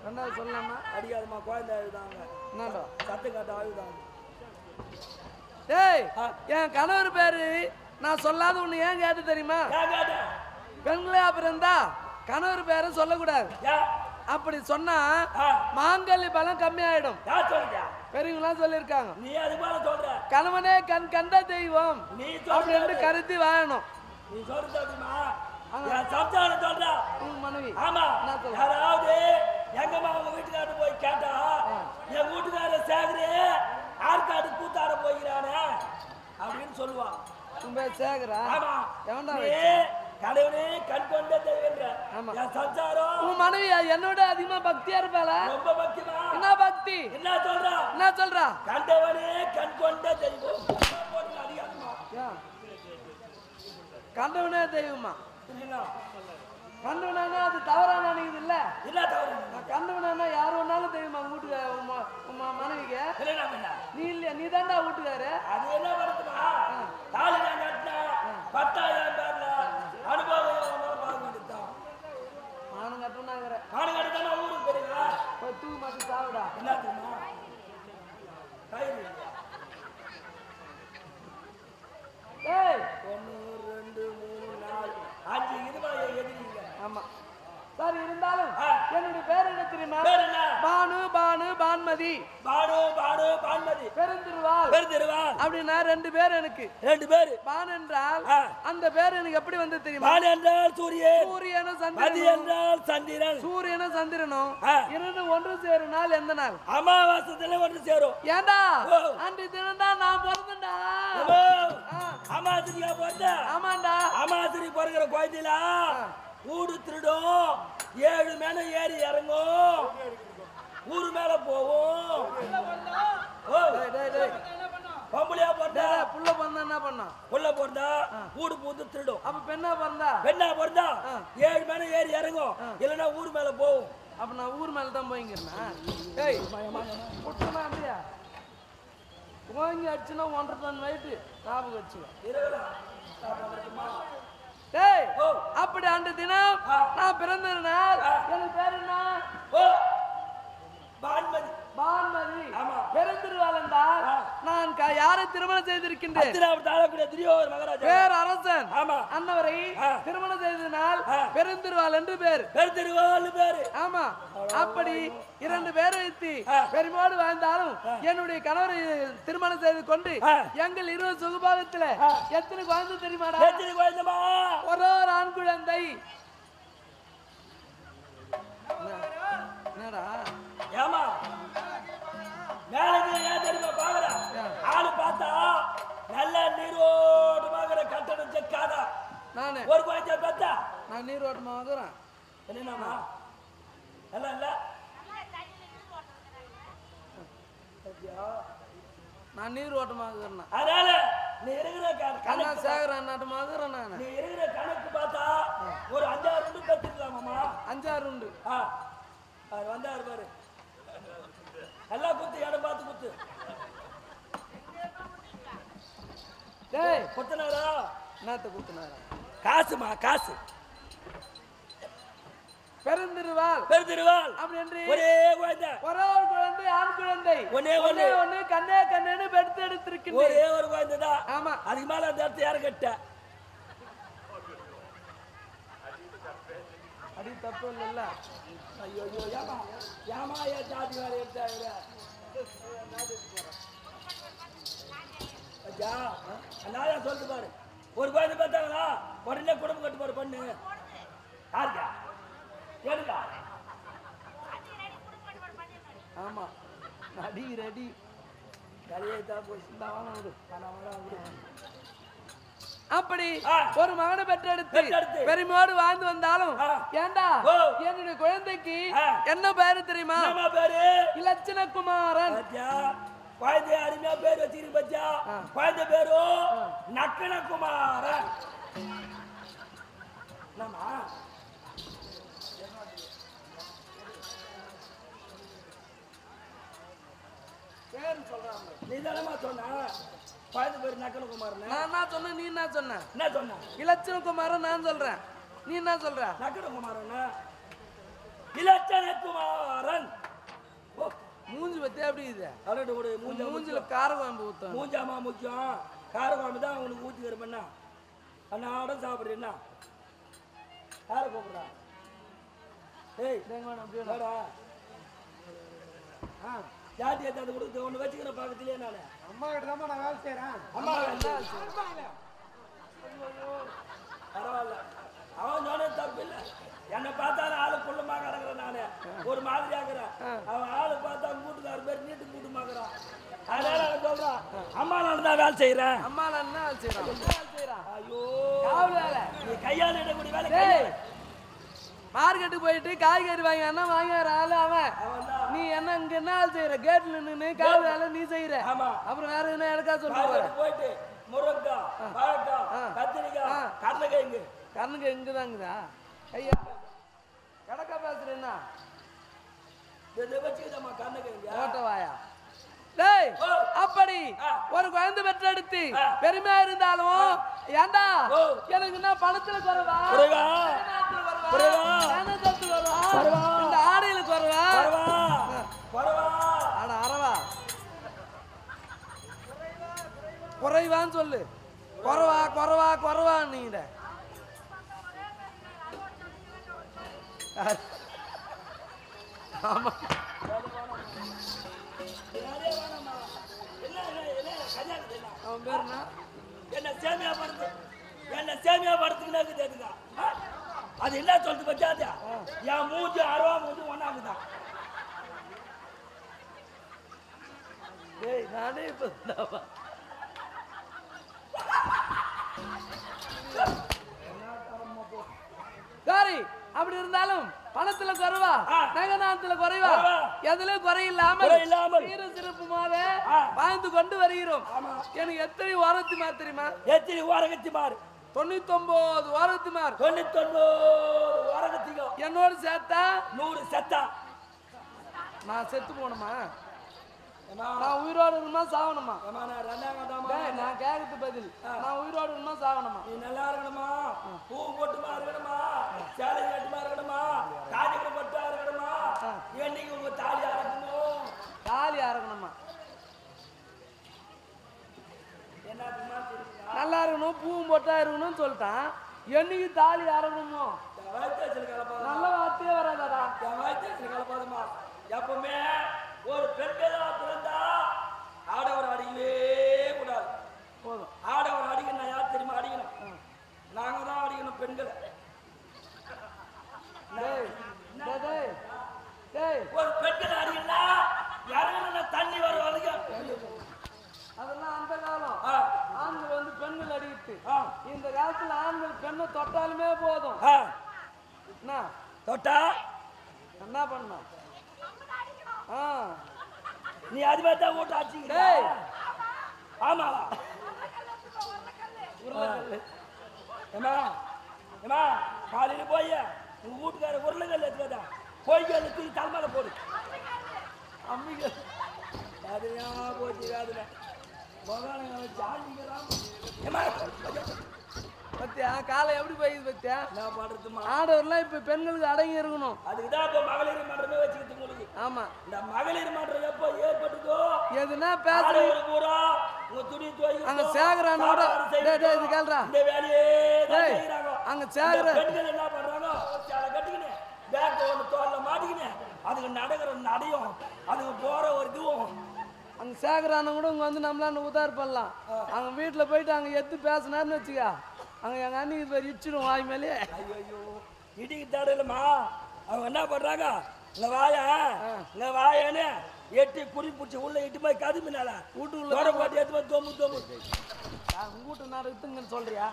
ரெண்டாவது சொல்லலாமா அடிக்காதமா குழந்தை அழுதாங்க என்னடா சத்து காட்ட அழுதாங்க டேய் என் கணவர் பேரு நான் சொல்லாத ஒண்ணு ஏன் கேட்டு தெரியுமா பெண்களா பிறந்தா கணவர் பேரை சொல்லக்கூடாது அப்படி சொன்னா மாங்கல்ய பலம் கம்மியாயிடும் பெரியவங்களாம் சொல்லியிருக்காங்க நீ அது போல சொல்ற கணவனே கண் கண்ட தெய்வம் நீ அப்படின்னு கருத்து வாழணும் நீ சொல்றதுமா சம்சாரம் சொல்ற மனைவி ஆமா யாராவது எங்கம்மா உங்க வீட்டுக்காரர் போய் கேட்டா என் வீட்டுக்காரர் சேகரு ஆற்காடு கூத்தாட போகிறானே அப்படின்னு சொல்லுவான் சேகரா கடவுளே கண் கொண்ட தெய்வன்ற சம்சாரம் உன் மனைவி என்னோட அதிகமா பக்தியா இருப்பாளா ரொம்ப பக்திமா என்ன பக்தி என்ன சொல்றா கண்டவனே கண் கொண்ட தெய்வம் கண்டவனே தெய்வமா கண்டவனா அது தவறா நினைக்குது இல்ல கண்டவனா யாரு வேணாலும் தெரியுமா வீட்டுக்கு மனைவிக்கு நீ இல்லையா நீ தாண்டா வீட்டுக்காரு அது என்ன பண்ணுமா தாலி நான் கட்டினா 10,000 பேர்ல அனுபவம் நானும் கட்டணும்னாங்கிற நானும் கட்டணும் ஊருக்கு போறீங்களா தூக்கு மட்டும் சாவிடா என்ன தெரியுமா ஏய் 1 2 3 4 5 இதுவரை எதிரிங்க ஆமா சார் இருந்தாலும் என்னுடைய பேர் என்ன தெரியுமா பானு பான்மதி பான்மதி பெருந்திருவாள் அப்படின்னா 2 பேர் எனக்கு 2 பேர் பான் என்றால் அந்த பேர் எனக்கு எப்படி வந்து தெரியுமா பான் என்றால் சூரியனும் சந்திரன் என்றால் சந்திரன் சூரியனும் சந்திரனும் இரண்டு ஒன்று சேரும் நாள் எந்த நாள் அமாவாசையில ஒன்று சேரும் ஏண்டா அன்றைய தினம் தான் நான் பிறந்தேன்டா அமாவாசையா பிறந்த ஆமாண்டா அமாவாசை பிறகுற குழந்தைலா ஊடு திருடும் 7 மேல ஏறி இறங்கும் ஊரு மேல போவோம் பொம்பளையா பிறந்தா புள்ள பிறந்தா என்ன பண்ணா? புள்ள பிறந்தா ஊடு பூந்து திருடும். அப்ப பெண்ணா பிறந்தா? பெண்ணா பிறந்தா 7 மேல ஏறி இறங்கும், இல்லைன்னா ஊர் மேல போகும். அப்ப நான் ஊர் மேல தான் போய்ங்கிறேன்னா அப்படியா போங்க அடிச்சுன்னா 1.5 டன் வெயிட் ஞாபகம் வச்சுக்கோ. டேய் அப்படி அந்த தினம் நான் பிறந்த நாள் எனக்கு பேர் என்ன? பான்மதி. பான்மதி பிறந்திருவாள் என்றால் நான் யாரை திருமணம் செய்திருக்கின்றேன்? பேர் அரசன் அன்னவரை திருமணம் செய்ததினால் பெருந்திருவாள் என்று பேர். ஆமா, அப்படி 2 பேர் வைத்து பெருமோடு வாழ்ந்தாலும் என்னுடைய கணவரை திருமணம் செய்து கொண்டு எங்கள் 20 சுகபாகத்துல எத்தனை குழந்தை தெரியுமாடா? ஒரு ஆண் குழந்தை. என்னடா ஏமா மேலே ஏன் தெரியுமா பாக்குற? ஆளு பார்த்தா நல்ல நீரோட்டமாகிற கட்டணம் செக்காதா? நானே ஒரு குழந்தை பார்த்தா நான் நீரோட்டமாகிறேன். என்னமா இல்ல இல்ல நான் நீரோட்டமாகிறேன். அதனால நீ இருக்கிற கணக்கு சேகரன் நாட்டமாகிறேன். நான் நீ இருக்கிற கணக்கு பார்த்தா ஒரு 5-6 உண்டு கத்துக்கலாமாமா? 5-6 உண்டு. வந்தாரு பாரு, எல்லாம் குத்து, இடம் பார்த்து குத்து. டேய் குத்துனாரா? என்னத்த குத்துனாரா? காசுமா காசு. பெருந்திருவாள் அப்படி என்று ஒரே குழந்தை, ஒரே ஒரு குழந்தை, ஆண் குழந்தை. ஒண்ணு கண்ணே கண்ணேன்னு எடுத்திருக்கின்ற ஒரே ஒரு குழந்தை தான். ஆமா, அதுக்கு மேல அந்த இடத்த யாரு கட்ட? அடி தப்பு இல்ல. ஐயோ ஏமா ஏமா ஏன் ஜாதி வேற எடுத்தாரு? நான் சொல்லிட்டு பாரு, ஒரு குழந்தை பார்த்தாங்களா உடனே குடும்பம் கட்டு பாரு பண்ணு. யாருக்கா ஏடுக்கா? ஆமா, நடி ரெடி கரையை தான் போய் அப்படி ஒரு மகனை பெற்றெடுத்து பெருமையோடு வாழ்ந்து வந்தாலும் ஏண்டா என்னுடைய குழந்தைக்கு என்ன பேரு தெரியுமா? இலட்சணகுமாரன். குழந்தை அருமையா பேர் வச்சிருக்கு பச்சா. குழந்தை பேரு நக்கணகுமாரன். நீ தானமா சொன்ன குழந்தை பேரு நக்கணகுமாரன்? நான் என்ன சொன்னேன், நீ என்ன சொன்ன? என்ன சொன்ன? இலட்சணகுமாரன் நான் சொல்றேன், நீ என்ன சொல்ற? நக்கணகுமாரன். இலட்சணகுமாரன் மூஞ்சி பத்தி எப்படி இது? மூஞ்சில காரக்குழம்பு ஊத்தம். மூஞ்சாமா முக்கியம், காரக்குழம்பு தான் உனக்கு ஊத்திக்கிறப்பண்ணா. அண்ணாட சாப்பிடுறேன்னா யாரை கூப்பிடுறா? ஏய் அப்படியா? ஜாதி ஏதாவது கொடுத்து ஒன்று வச்சுக்கிறேன் பக்கத்துலேயே. நான் அம்மா கிட்ட தான் நான் வேலை செய்யறேன். அம்மா பரவாயில்ல, அவன் சொன்ன தப்பு இல்லை. என்னை பார்த்தாலும் ஆளு குள்ளமா கிடக்குறேன். நானு ஒரு மாதிரி ஆக்குறேன். அவன் ஆளு பார்த்தா கூட்டுக்கார பேர் நீட்டு கூட்டுமாக்குறான். அதனால அவன் சொல்றான் அம்மா நான் தான் வேலை செய்யறேன். அம்மா நான் என்ன வேலை செய்யறான்? ஐயோ நீ கையால் இடக்கூடிய வேலை. மார்க்கெட்டுக்கு போயிட்டு காய்கறி வாங்கி வாங்குற ஆளு அவன். நீ என்ன இங்க என்ன வேலை செய்யற? கேட்ல நின்று காவல் வேலை நீ செய்யற. அப்புறம் வேற என்ன எனக்கா சொல்லுவாங்க? போயிட்டு முருங்கக்காய், வாழைக்காய், கத்திரிக்காய், கருணக்கிழங்கு. கருணுக்கு இங்குதாங்குதா? ஐயா கடக்கா பேசுறேன்னா ஓட்டவாயா? டேய் அப்படி ஒரு குழந்தை பெற்றெடுத்து பெருமையா இருந்தாலும் ஏண்டா எனக்கு என்ன பணத்துல குறைவா? இந்த ஆடையில குறைவா? அட அரவா குறைவான்னு சொல்லு. குறைவா குறைவா குறைவா நீங்க ஆமா. அவன் பேர் என்ன சேமியா படுத்துக்கினாக்குதுங்க. அது என்ன சொல்றது பச்சாதா? என் மூஞ்சி 60 மூஞ்சி ஒன்னாக்குதான். டேய் நானே இப்ப சரி அப்படி இருந்தாலும் பணத்துல குறைவா நகநாத்துல குறைவா எதுலயும் குறையில்லாமல் சீர சிறப்புமாக வாழ்ந்து கொண்டு வருகிறோம். எனக்கு எத்தனை வாரத்துமார் தெரியுமா? எத்தனை வாரகத்திமார்? 99 வாரத்துமார். 99 வாரகத்திகோ என்னோட சேர்த்தா 100 செத்தா. நான் செத்து போகணுமா? நான் உயிரோடு இருக்கணுமா சாகணுமா? நான் கேட்கறது பதில். நான் உயிரோடு இருக்கணுமா சாகணுமா? நீ நல்லா இருக்கணுமா? பூ போட்டுமா இருக்கணுமா? சேலை கட்டுமா இருக்கணுமா? காஞ்சிபுர பட்டா இருக்கணுமா? என்னைக்கு உங்க தாலி அறக்கணும்? தாலி அறக்கணுமா? நல்லா இருக்கணும் பூவும் பொட்டா இருக்கணும்னு சொல்லிட்டான். என்னைக்கு தாலி அறக்கணுமோ? நல்ல வார்த்தையே வராதாடா. கலப்பாதமா எப்பவுமே ஒரு பெண்களா பிறந்தா ஆடவர் அடிக்கவே கூடாது. போதும். ஆடவர் அடிக்கணும். யார் தெரியுமா அடிக்கணும்? நாங்க தான் அடிக்கணும் பெண்களை. ஒரு பெண்களை அடிக்கணும்னா யாரும் தண்ணி வர வரைக்கும் அதெல்லாம் அந்த காலம் ஆண்கள் வந்து பெண்கள் அடிக்கிட்டு. இந்த காலத்துல ஆண்கள் பெண்ணை தொட்டாலுமே போதும். என்ன தொட்டா என்ன பண்ண? நீ அது மாதிரி தான் ஓட்டு ஆச்சுங்க. ஆமா ஏமா ஏமா காலையில போய் உங்க வீட்டுக்கார உருளைக்கல் எடுத்துக்கா போய் தூக்கி தலைமையில போடு. அம்மிங்க அதுயா போச்சு காதுல பத்தியா காலை எப்படி போயிது பத்தியா? நான் பாடுறதுமா ஆடவர்லாம் இப்ப பெண்களுக்கு அடங்கி இருக்கணும். அதுக்குதான் இப்ப மகளிர் மன்றமே வச்சுக்கிட்டு உங்களுக்கு. ஆமா இந்த மகளிர் மன்றம் எப்போ ஏற்பட்டதோ எதுனா பேசுறது பூரா உங்க துணி துவைக்க அங்க சேகரானோட இது கேள்றா இந்த வேலையே தான் செய்யறாங்க. அங்க சேகர பெண்கள் என்ன பண்றாங்க? சேலை கட்டிக்கினு பேக் ஒன்று தோல்ல மாட்டிக்கினு அதுக்கு நடக்கிற நடையும் அதுக்கு போற ஒரு இதுவும் அங்க சேகரான கூட இங்க வந்து நம்மளால உதார் பண்ணலாம். அங்க வீட்டுல போயிட்டு அங்க எத்து பேசினாருன்னு வச்சுக்கா அங்க எங்க அன்னைக்கு பேர் இடிச்சிடும் வாய் மேலே. ஐயோ இடிக்கு தடலமா அவங்க என்ன பண்றாங்க? இங்க வாயா இங்க வாயான்னு எட்டி குறி பிடிச்சி உள்ள இட்டு போய் கதுமினால வீட்டுக்குள்ள போட்டு எடுத்து போய் தொம்பு தொம்பு வீட்டு நடக்குதுங்கன்னு சொல்றியா?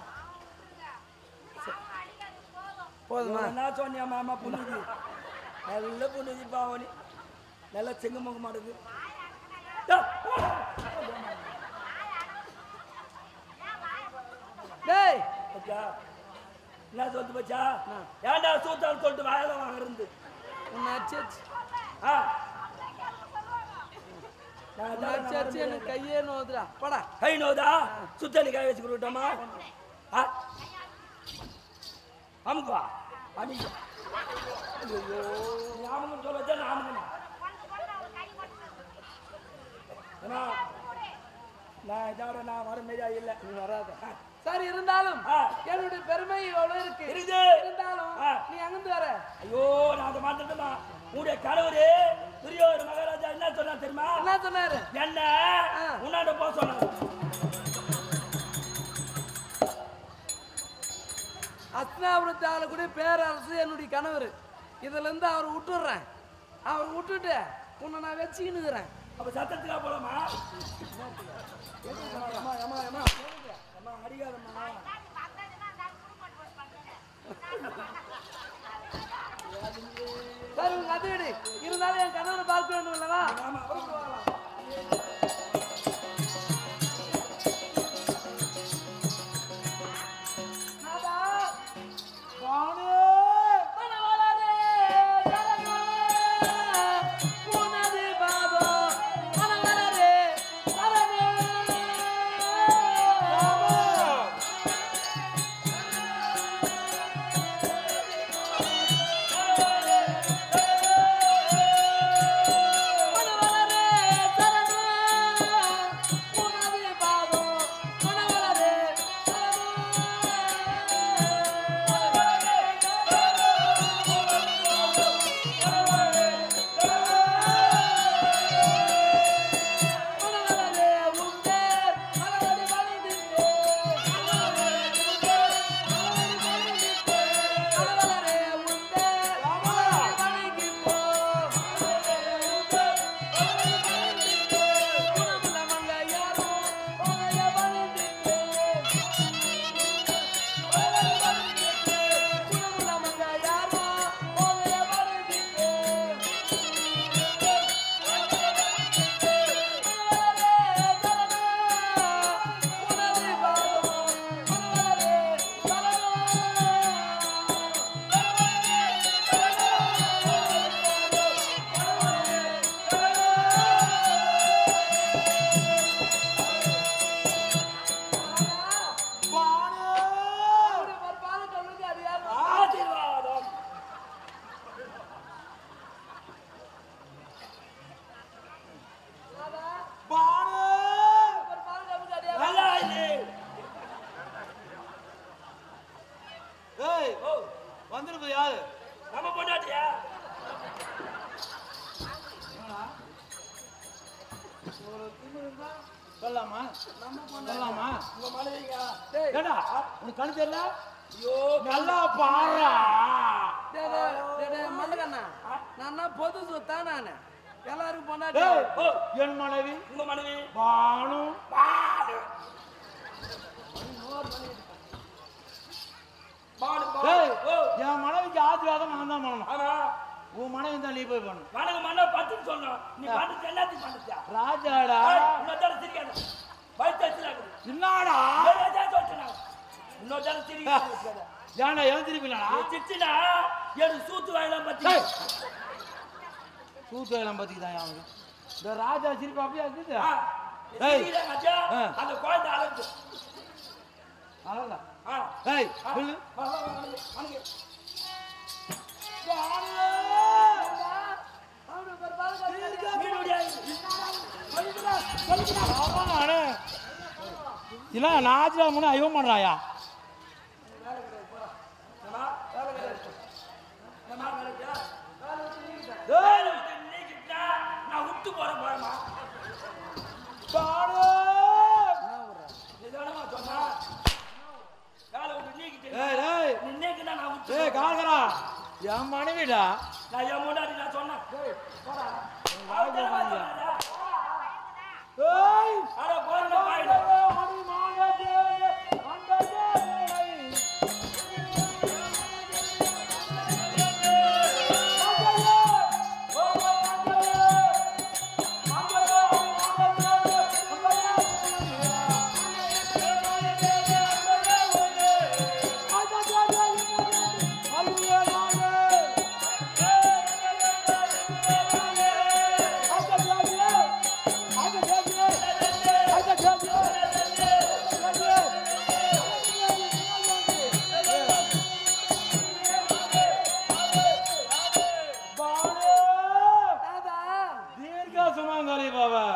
போதுமா? என்ன சொன்னியா மாமா? புண்ணுது நல்ல புண்ணுது பாவனி நல்லா செங்கமுக மாடுது. டேய் என்ன சொல்லிட்டு போச்சா? ஏன்டா சூத்தான்னு சொல்லிட்டு வாயில வாங்குறது? எனக்கு கையே நோதுடா படா. கை நோதா? சுத்தலி காய வச்சு கொடுட்டோமா? அமுக்குவா அடிக்க. ஐயோ ஞாபகம் சொல்ல வச்சா ஞாபகம் நான் இதோட நான் வர மாதிரியா இல்லை. நீ வராத. சரி இருந்தாலும் என்னுடைய பெருமை எவ்வளவு இருக்கு இருந்தாலும் நீ அங்கிருந்து வர. ஐயோ நான் அதை மாட்டேன். உன்னுடைய கணவரு துரியோதன மகாராஜா என்ன சொன்னா தெரியுமா? என்ன சொன்னாரு? என்ன உன்னாண்ட போக சொன்னாரு. அஸ்தினாபுரத்து ஆளக்கூடிய பேரரசு என்னுடைய கணவர். இதுல இருந்து அவர் விட்டுடுறேன். அவர் விட்டுட்டு உன்னை நான் வச்சுக்கின்னுக்கிறேன். அப்ப சத்தத்துக்கா போலாமா? அடிக்காதம்மா. சரி உங்க அது இருந்தாலும் என் கணவரை பார்க்க வேண்டும் இல்லவா? வந்திருப்பது யாரு? நம்ம பொண்டாட்டியா? சொல்லலாமா? சொல்லலாமா? உங்க மனைவிங்க. ஏண்டா உனக்கு கண் தெரியல? ஐயோ நல்லா பாடுறா. மல்லகண்ணா நான் பொது சொத்தா நானு எல்லாருக்கும் பொண்டாட்டி. என் மனைவி. உங்க மனைவி பானு. என் மனைவிக்கு ஆசீர்வாதம் நான் தான் பண்ணணும். ஆமா உன் மனைவி தான் நீ போய் பண்ணணும். வணங்க மண்ண பத்துன்னு சொன்னோம். நீ பண்ணுறது எல்லாத்தையும் பண்ணிட்டியா? ராஜாடா இன்னொரு சிரிக்காத. வயிற்று என்னடா இன்னொரு சிரிக்காத. ஏன்டா எழுந்திருப்பீங்களா? சிரிச்சுனா எனக்கு சூத்து வாங்கலாம் பத்தி. சூத்து எல்லாம் பத்திக்கு தான் அவனுக்கு. இந்த ராஜா சிரிப்பு அப்படியே இருக்குது. அந்த குழந்தை அழைச்சு அழகா. ஆ ஏய் சொல்லு. இல்ல நாஜா முன்ன ஐயோ பண்றாயா? நான் விட்டு போறேன் போறேமா என் மனைவிடா. நான் என் முன்னாடி நான் சொன்னேன்.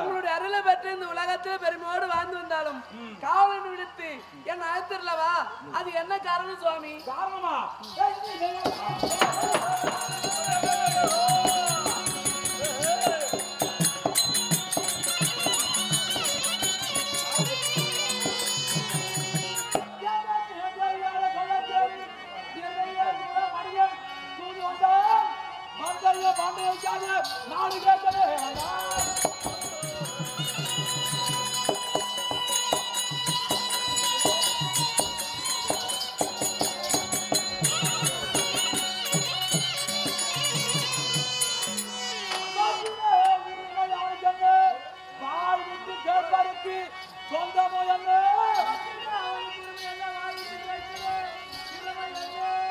உங்களுடைய அருளை பெற்று இந்த உலகத்துல பெருமையோடு வாழ்ந்து வந்தாலும் காவலன் விடுத்து என் அழைத்திரலவா அது என்ன காரணம் சுவாமி? காரணமா? நாடு கேட்கவே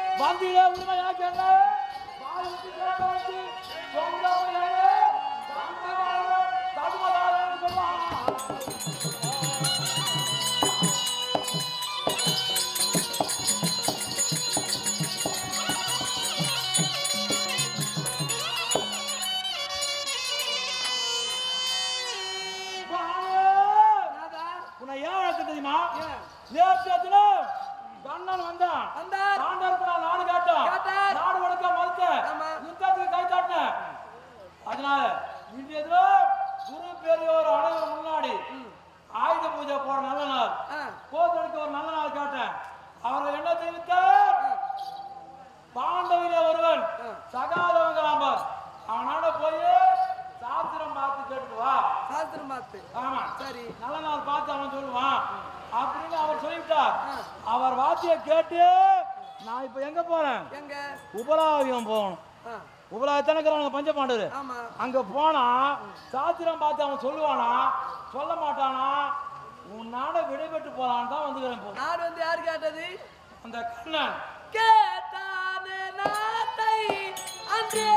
வந்திட உரிமையாக உன்னை ஏன் தெரியுமா? நேற்று கண்ணன் வந்தான். நாடு காட்டும். நாடு வடக்க மறுத்த யுத்தத்துக்கு கை காட்டின. அதனால இன்றைய குரு பெரியோர் அனைவரும் முன்னாடி ஆயுத பூஜை போற நல்ல நாள், போதற்கு ஒரு நல்ல நாள் காட்டேன். அவர்கள் என்ன தெரிவித்தார்? பாண்டவிலே ஒருவன் சகாதவங்களாம்பார். அவனால போய் சாஸ்திரம் பார்த்து கேட்டு வா. சாஸ்திரம் பார்த்து? ஆமா சரி. நல்ல நாள் பார்த்து அவன் சொல்லுவான் அப்படின்னு அவர் சொல்லிவிட்டார். அவர் வார்த்தையை கேட்டு நான் இப்ப எங்க போறேன்? எங்க? உபலாவியம் போகணும். உபலாயத்தானே பஞ்ச பாண்டவர். அங்க போனா சாஸ்திரம் பார்த்து அவன் சொல்லுவானா சொல்ல மாட்டானா? உன் நாட விடைபெற்று போலான்னு தான் வந்துக்கிறேன். நாடு வந்து யாரு கேட்டது? அந்த கண்ணன் கேட்டானே நாட்டை அன்றே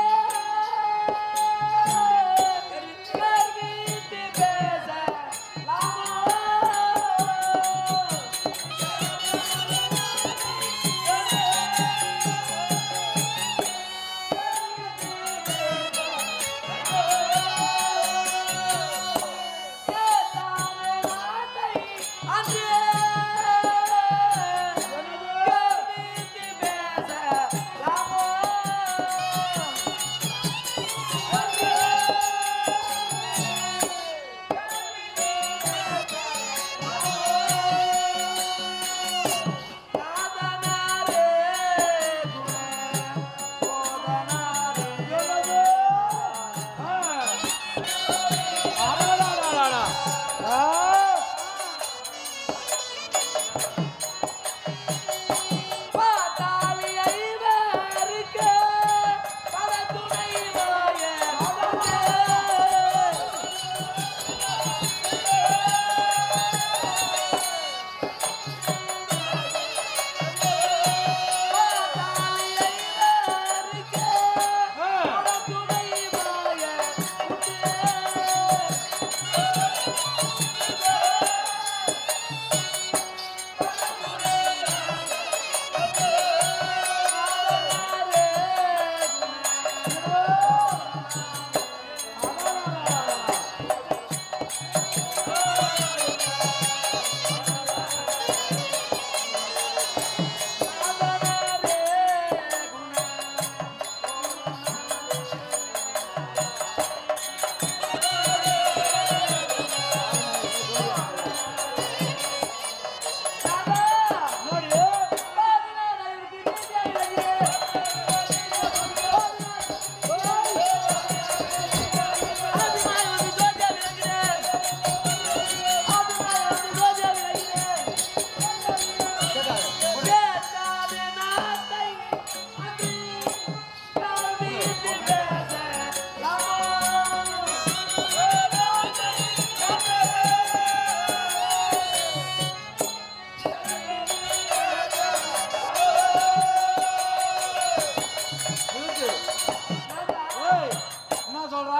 என்ன சொல்ற?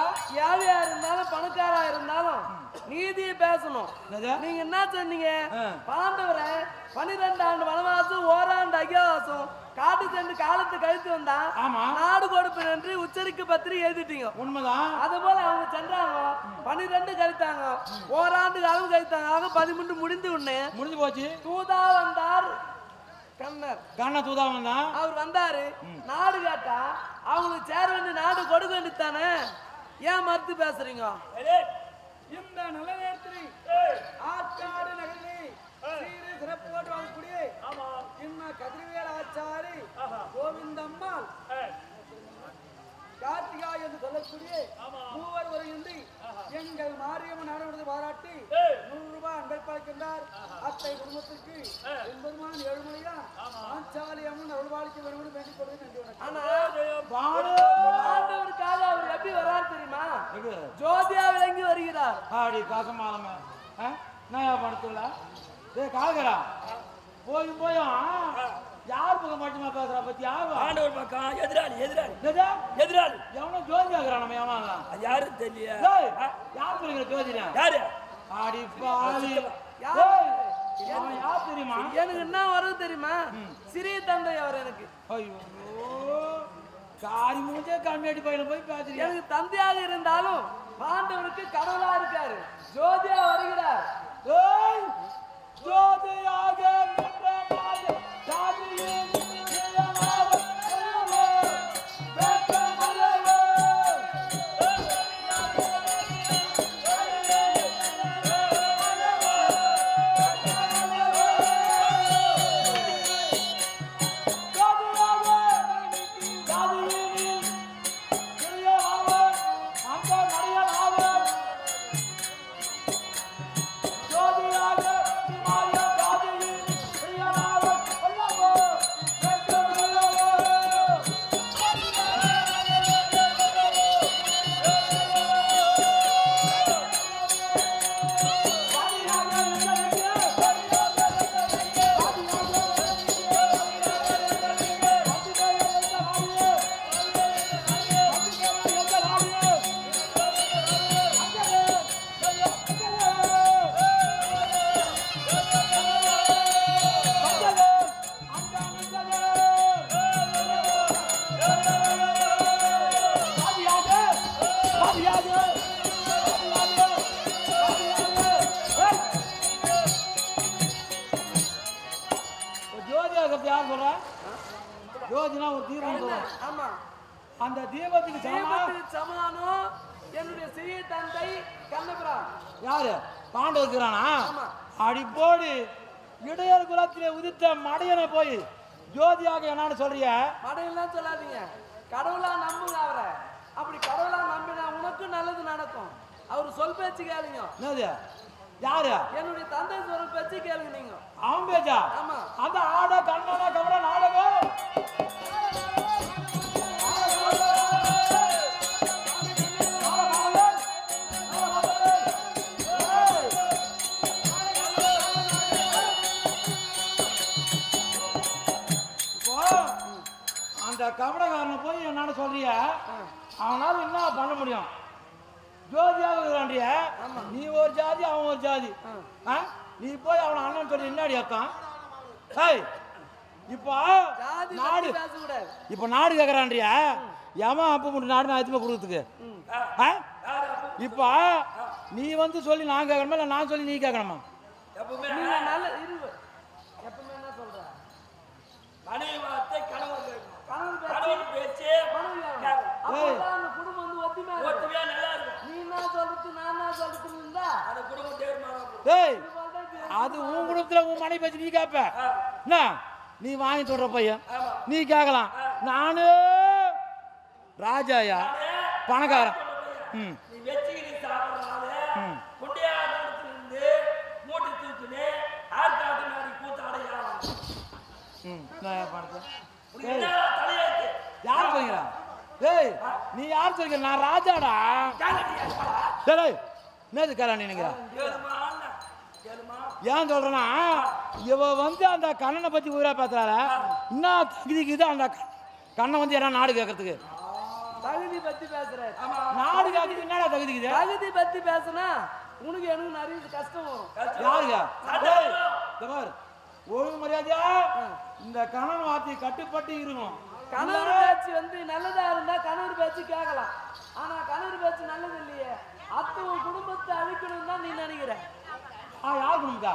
ஏழையா இருந்தாலும் பணக்காரா இருந்தாலும் நீதியை பேசணும். நீங்க என்ன சொன்னீங்க? பாண்டவரை 12 ஆண்டு வனவாசம், ஓராண்டு அக்ஞாவாசம், காட்டு சென்று காலத்தை கழித்து வந்தா நாடு கொடுப்பேன் என்று உச்சரிக்க பத்திரிகை எழுதிட்டீங்க. உண்மைதான். அது போல அவங்க சென்றாங்க, 12 கழித்தாங்க, ஓராண்டு காலம் கழித்தாங்க. ஆக 13 முடிந்து போச்சு. தூதா வந்தார் கண்ணர் தூதா வந்தான். அவர் வந்தாரு. நாடு கேட்டா அவங்களுக்கு சேர வேண்டிய நாடு கொடுக்க வேண்டியதானே, ஏன் மறுத்து பேசுறீங்க? இந்த நல்ல நேரத்தில் ஆற்காடு நகரிலே சீரு சிறப்போடு வாழக்கூடிய இன்னும் கதிர்வேல் ஆச்சாரி கோவிந்தம்மாள் கார்த்திகா என்று சொல்லக்கூடிய மூவர் உரையின்றி எங்கள் மாரியம்மன் நாடகத்தை பாராட்டி 100 ரூபாய் அன்பை படைக்கின்றார். அத்தை குடும்பத்திற்கு 80 ஏழுமலையா ஆச்சாரி அம்மன் அருள்வாளிக்கு வருவது வேண்டிக் கொள்வது நன்றி. ஆனா பாண்டவருக்காக அவர் எப்படி வராரு தெரியுமா? ஜோதியா விளங்கி வருகிறார். ஆடி காசமாலமே நான் பணத்துல கால்கடா போயும் போயும் யார் பக்கம் மட்டுமா பேசுறா பத்தி? ஆண்டவர் பக்கம் எதிராளி எவனோ ஜோதி ஆகுறான். நம்ம ஏமாங்க யாரு தெரியல. யார் சொல்லுங்க ஜோதியா? யாரு? ஆடி பாவி யார் தெரியுமா? எனக்கு என்ன வரும் தெரியுமா? சிறிய தந்தை அவர் எனக்கு. ஐயோ காரி மூஞ்சே கம்மியாடி பையனை போய் பேசுறீங்க. எனக்கு தந்தையாக இருந்தாலும் பாண்டவருக்கு கடவுளா இருக்காரு. ஜோதியா வருகிறார். ஜோதியாக ஜோதினா ஒரு தீபம் சொல்லுவோம். ஆமா, அந்த தீபத்துக்கு சமானம் என்னுடைய சிறிய தந்தை கண்ணபுரம். யாரு? பாண்டவருக்குறானா? அடி போடு. இடையர் குலத்திலே உதித்த மடையனை போய் ஜோதியாக என்னன்னு சொல்றிய? மடையெல்லாம் சொல்லாதீங்க, கடவுளா நம்புங்க அவரை. அப்படி கடவுளா நம்பினா உனக்கு நல்லது நடக்கும். அவரு சொல் பேச்சு கேளுங்க. என்னது? யாரு? என்னுடைய தந்தை சொல் பேச்சு கேளுங்க நீங்க. அவன் பேச்சா? ஆமா. அந்த ஆட கண்ணன கவட நாடகம் அந்த கவடக்காரனை போய் என்னன்னு சொல்றிய? அவனால என்ன பண்ண முடியும்? ஜோதியாக இருக்கிறான்டிய, நீ ஒரு ஜாதி அவன் ஒரு ஜாதி. நீ போய் அவன் அண்ணன் சொல்லி என்னாடி அர்த்தம்? இப்போ நாடு இப்ப நாடு கேக்குறான்டிய, எவன் அப்ப மட்டும் நாடு ஆயத்துமா கொடுக்கறதுக்கு? இப்ப நீ வந்து சொல்லி நான் கேட்கணுமா இல்ல நான் சொல்லி நீ கேட்கணுமா? அது உன் குடும்பத்துல உன் மனைவி பேச்சு நீ கேப்ப. நீ வாங்கி சொல்ற பையன் நீ கேட்கலாம். நானு ராஜாயா பணக்காரன். யார் சொல்கிறா? ஏய் நீ யார் சொல்கிற? நான் ராஜாடா. என்னது கேளா? நீங்க ஏன் சொல்றேன்னா இவ வந்து அந்த கண்ணனை பத்தி ஊரா பேசுறாள இன்னும் தகுதிக்குது அந்த கண்ணை வந்து என்ன நாடு கேட்கறதுக்கு தகுதி பத்தி பேசுறேன் நாடு கேட்கறதுக்கு என்னடா தகுதிக்குது தகுதி பத்தி பேசுனா உனக்கு எனக்கு நிறைய கஷ்டம் வரும் யாருங்க ஒழுங்கு மரியாதையா இந்த கணவன் வார்த்தை கட்டுப்பட்டு இருக்கணும். கணவர் பேச்சு வந்து நல்லதா இருந்தா கணவர் பேச்சு கேட்கலாம். ஆனா கணவர் பேச்சு நல்லது இல்லையே. அத்தை உன் குடும்பத்தை அழிக்கணும் தான் நீ நினைக்கிற. யார் குடும்பத்தா?